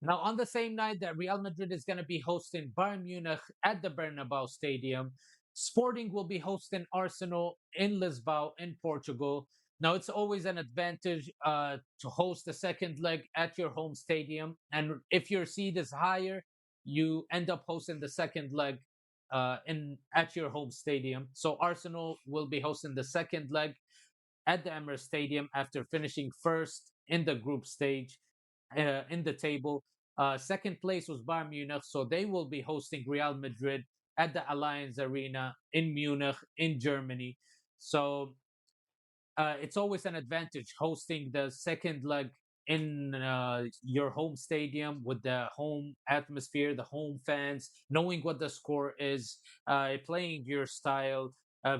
Now, on the same night that Real Madrid is going to be hosting Bayern Munich at the Bernabeu Stadium, Sporting will be hosting Arsenal in Lisbon in Portugal. Now, it's always an advantage to host the second leg at your home stadium. And if your seed is higher, you end up hosting the second leg in at your home stadium. So Arsenal will be hosting the second leg at the Emirates Stadium after finishing first in the group stage in the table. Second place was Bayern Munich, so they will be hosting Real Madrid at the Allianz Arena in Munich, in Germany. So it's always an advantage hosting the second leg in your home stadium with the home atmosphere, the home fans, knowing what the score is, playing your style.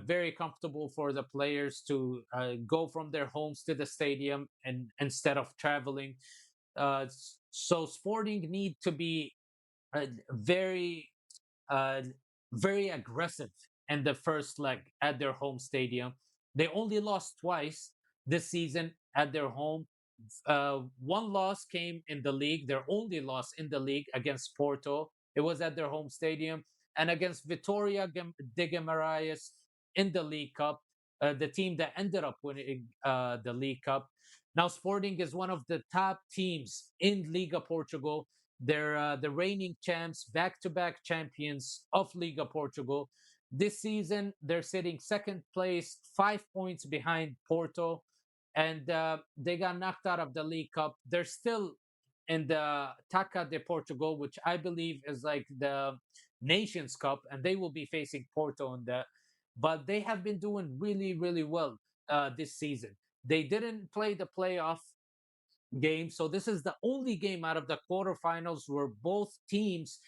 Very comfortable for the players to go from their homes to the stadium and instead of traveling. So Sporting need to be very uh, very aggressive in the first leg at their home stadium. They only lost twice this season at their home. One loss came in the league, their only loss in the league against Porto. It was at their home stadium, and against Vitoria de Guimarães in the League Cup, the team that ended up winning the League Cup. Now, Sporting is one of the top teams in Liga Portugal. They're the reigning champs, back-to-back champions of Liga Portugal. This season, they're sitting second place, 5 points behind Porto, and they got knocked out of the League Cup. They're still in the Taca de Portugal, which I believe is like the Nations Cup, and they will be facing Porto in that. But they have been doing really, really well this season. They didn't play the playoff game. So this is the only game out of the quarterfinals where both teams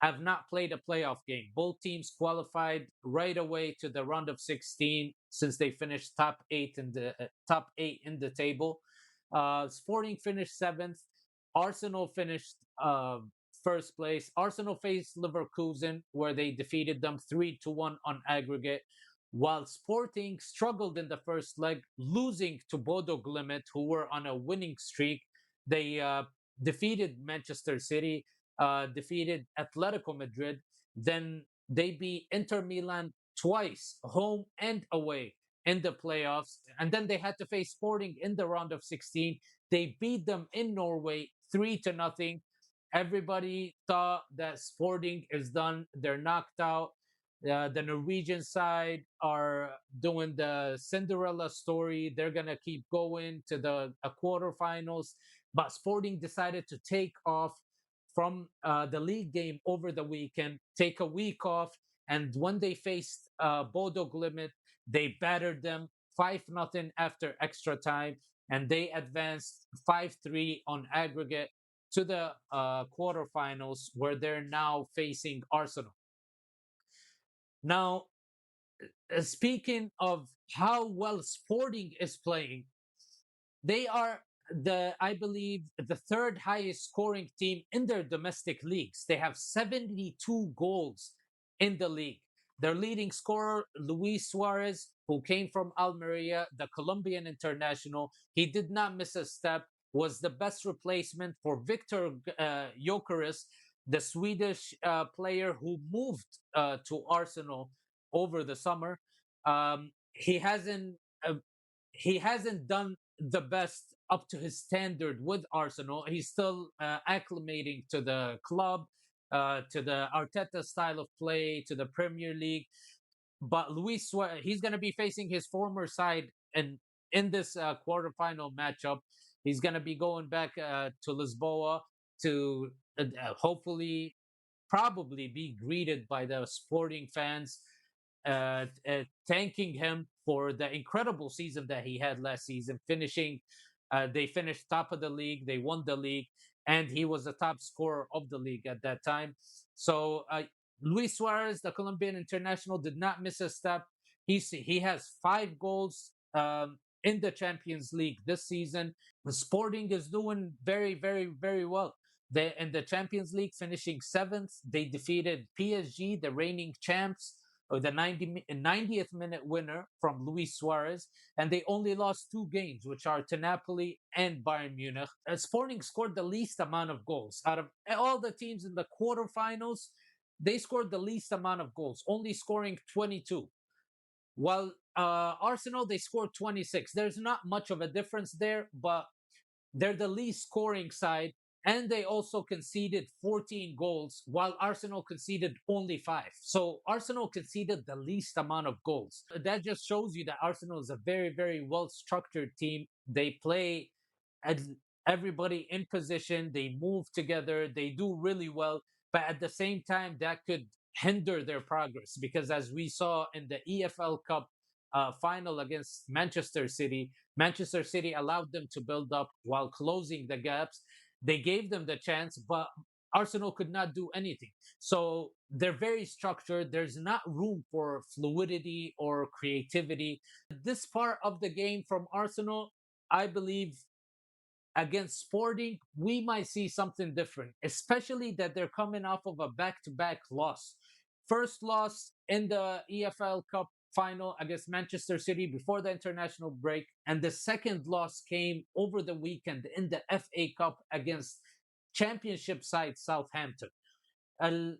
have not played a playoff game. Both teams qualified right away to the round of 16 since they finished top eight in the table. Sporting finished seventh. Arsenal finished first place. Arsenal faced Leverkusen where they defeated them 3-1 on aggregate, while Sporting struggled in the first leg, losing to Bodo Glimt, who were on a winning streak. They defeated Manchester City, defeated Atletico Madrid, then they beat Inter Milan twice, home and away in the playoffs, and then they had to face Sporting in the round of 16. They beat them in Norway 3-0. Everybody thought that Sporting is done; they're knocked out. The Norwegian side are doing the Cinderella story. They're gonna keep going to the quarterfinals, but Sporting decided to take off from the league game over the weekend, take a week off, and when they faced Bodo Glimt, they battered them 5-0 after extra time, and they advanced 5-3 on aggregate to the quarterfinals, where they're now facing Arsenal. Now, speaking of how well Sporting is playing, they are I believe the third highest scoring team in their domestic leagues. They have 72 goals in the league. Their leading scorer, Luis Suarez, who came from Almeria, the Colombian international, he did not miss a step, was the best replacement for Victor Gyökeres, the Swedish player who moved to Arsenal over the summer. He hasn't done the best up to his standard with Arsenal. He's still acclimating to the club, to the Arteta style of play, to the Premier League. But Luis Suarez, he's going to be facing his former side in this quarterfinal matchup. He's going to be going back to Lisboa to hopefully, probably be greeted by the Sporting fans, thanking him for the incredible season that he had last season, finishing. They finished top of the league. They won the league, and he was the top scorer of the league at that time. So Luis Suarez, the Colombian international, did not miss a step. He has 5 goals in the Champions League this season. Sporting is doing very, very, very well. They in the Champions League finishing seventh. They defeated PSG, the reigning champs, or the 90th minute winner from Luis Suarez, and they only lost two games, which are to Napoli and Bayern Munich. Sporting scored the least amount of goals out of all the teams in the quarterfinals. They scored the least amount of goals, only scoring 22. While Arsenal, they scored 26. There's not much of a difference there, but they're the least scoring side, and they also conceded 14 goals, while Arsenal conceded only five. So Arsenal conceded the least amount of goals. That just shows you that Arsenal is a very, very well structured team. They play as everybody in position, they move together, they do really well. But at the same time, that could hinder their progress because, as we saw in the EFL Cup final against Manchester City, Manchester City allowed them to build up while closing the gaps. They gave them the chance, but Arsenal could not do anything. So they're very structured. There's not room for fluidity or creativity. This part of the game from Arsenal, I believe, against Sporting, we might see something different, especially that they're coming off of a back to back loss. First loss in the EFL Cup final against Manchester City before the international break, and the second loss came over the weekend in the FA Cup against championship side Southampton. Uh,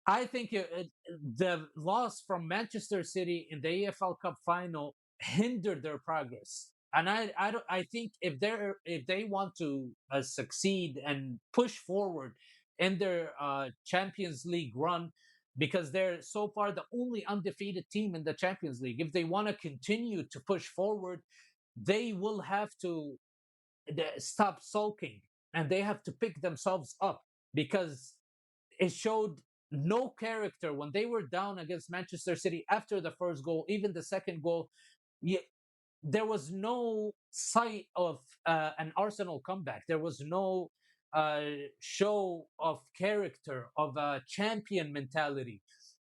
I think the loss from Manchester City in the EFL Cup final hindered their progress. And I think if they want to succeed and push forward in their Champions League run, because they're so far the only undefeated team in the Champions League, if they want to continue to push forward, they will have to stop sulking and they have to pick themselves up because it showed no character when they were down against Manchester City after the first goal, even the second goal. There was no sight of an Arsenal comeback. There was no uh, show of character, of a champion mentality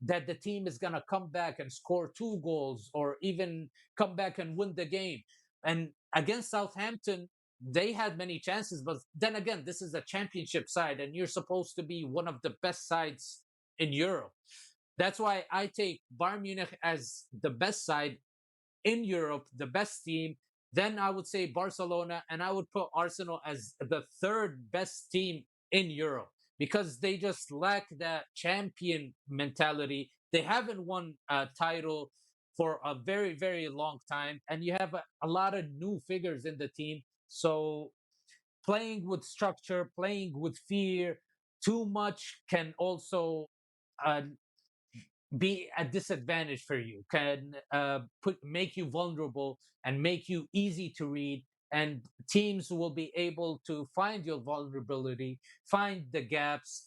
that the team is going to come back and score two goals or even come back and win the game. And against Southampton, they had many chances, but then again, this is a championship side, and you're supposed to be one of the best sides in Europe. That's why I take Bayern Munich as the best side in Europe, the best team. Then I would say Barcelona, and I would put Arsenal as the third best team in Europe because they just lack that champion mentality. They haven't won a title for a very, very long time, and you have a lot of new figures in the team. So playing with structure, playing with fear, too much can also uh, be a disadvantage for you, can make you vulnerable and make you easy to read, and teams will be able to find your vulnerability, find the gaps,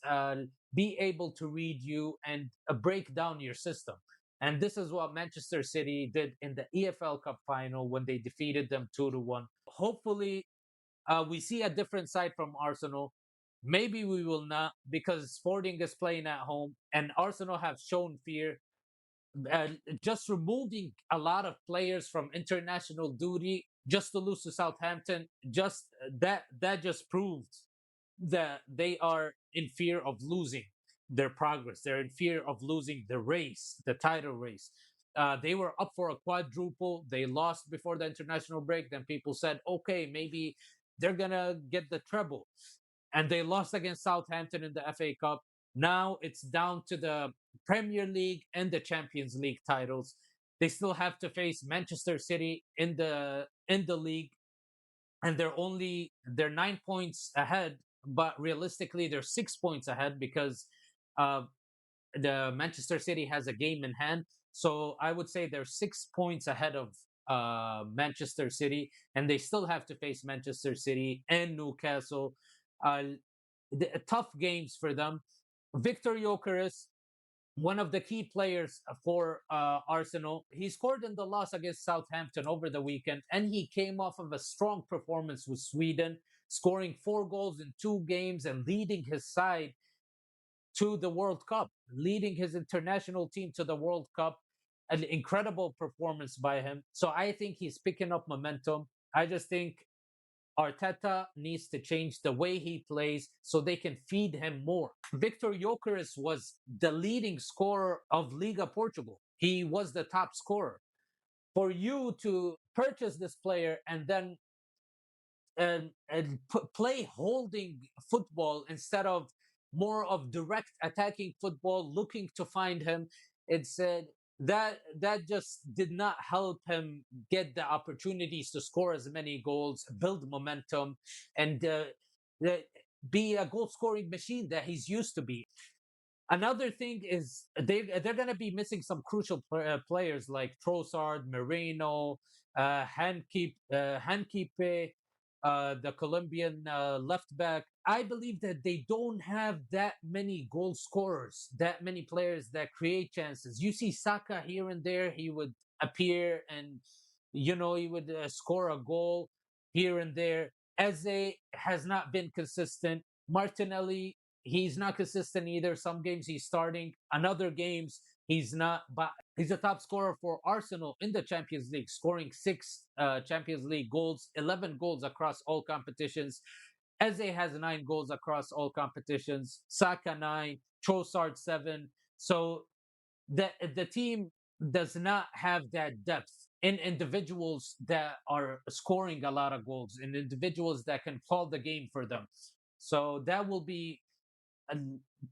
be able to read you and break down your system. And this is what Manchester City did in the EFL Cup final when they defeated them 2-1. Hopefully we see a different side from Arsenal. Maybe we will not because Sporting is playing at home and Arsenal have shown fear. Uh, just removing a lot of players from international duty just to lose to Southampton, just that just proved that they are in fear of losing their progress. They're in fear of losing the race, the title race. They were up for a quadruple. They lost before the international break. Then people said, okay, maybe they're gonna get the treble, and they lost against Southampton in the FA Cup. Now it's down to the Premier League and the Champions League titles. They still have to face Manchester City in the league, and they're 9 points ahead, but realistically they're 6 points ahead because uh, the Manchester City has a game in hand. So I would say they're 6 points ahead of Manchester City, and they still have to face Manchester City and Newcastle. Uh, Tough games for them. Victor Jokeris, one of the key players for Arsenal, he scored in the loss against Southampton over the weekend, and he came off of a strong performance with Sweden, scoring 4 goals in 2 games and leading his side to the World Cup, leading his international team to the World Cup. An incredible performance by him. So I think he's picking up momentum. I just think Arteta needs to change the way he plays so they can feed him more. Victor Gyökeres was the leading scorer of Liga Portugal. He was the top scorer. For you to purchase this player and then play holding football instead of more of direct attacking football, looking to find him. It's that just did not help him get the opportunities to score as many goals, build momentum, and uh, be a goal scoring machine that he's used to be. Another thing is they're going to be missing some crucial players like Trossard, Moreno, Hankipe, the Colombian left back. I believe that they don't have that many goal scorers, that many players that create chances. You see Saka here and there; he would appear and he would score a goal here and there. Eze has not been consistent. Martinelli, he's not consistent either. Some games he's starting, another games he's not. But he's a top scorer for Arsenal in the Champions League, scoring six Champions League goals, 11 goals across all competitions. Eze has 9 goals across all competitions. Saka 9, Trossard 7. So the team does not have that depth in individuals that are scoring a lot of goals, in individuals that can call the game for them. So that will be uh,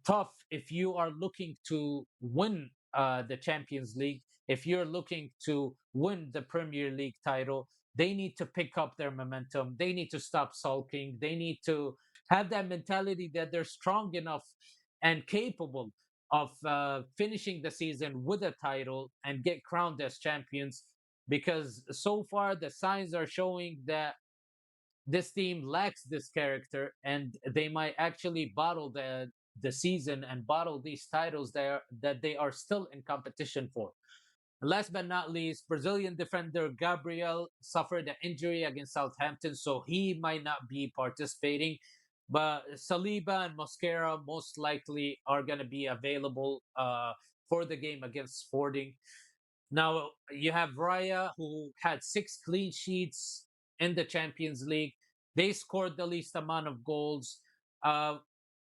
tough if you are looking to win the Champions League. If you're looking to win the Premier League title, they need to pick up their momentum. They need to stop sulking. They need to have that mentality that they're strong enough and capable of finishing the season with a title and get crowned as champions. Because so far, the signs are showing that this team lacks this character, and they might actually bottle the season and bottle these titles that they are still in competition for. Last but not least, Brazilian defender Gabriel suffered an injury against Southampton, so he might not be participating. But Saliba and Mosquera most likely are going to be available for the game against Sporting. Now you have Raya, who had 6 clean sheets in the Champions League. They scored the least amount of goals. Uh,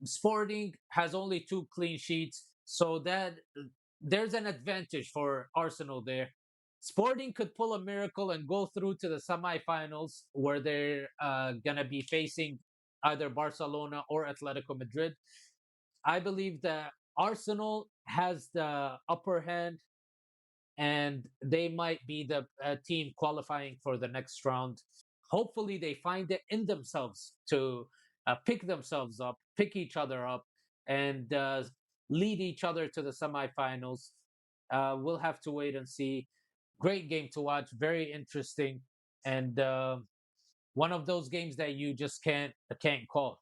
Sporting has only 2 clean sheets, so that there's an advantage for Arsenal there. Sporting could pull a miracle and go through to the semifinals, where they're gonna be facing either Barcelona or Atletico Madrid. I believe that Arsenal has the upper hand, and they might be the team qualifying for the next round. Hopefully, they find it in themselves to pick themselves up, pick each other up, and lead each other to the semifinals. We'll have to wait and see. Great game to watch, very interesting, and one of those games that you just can't call.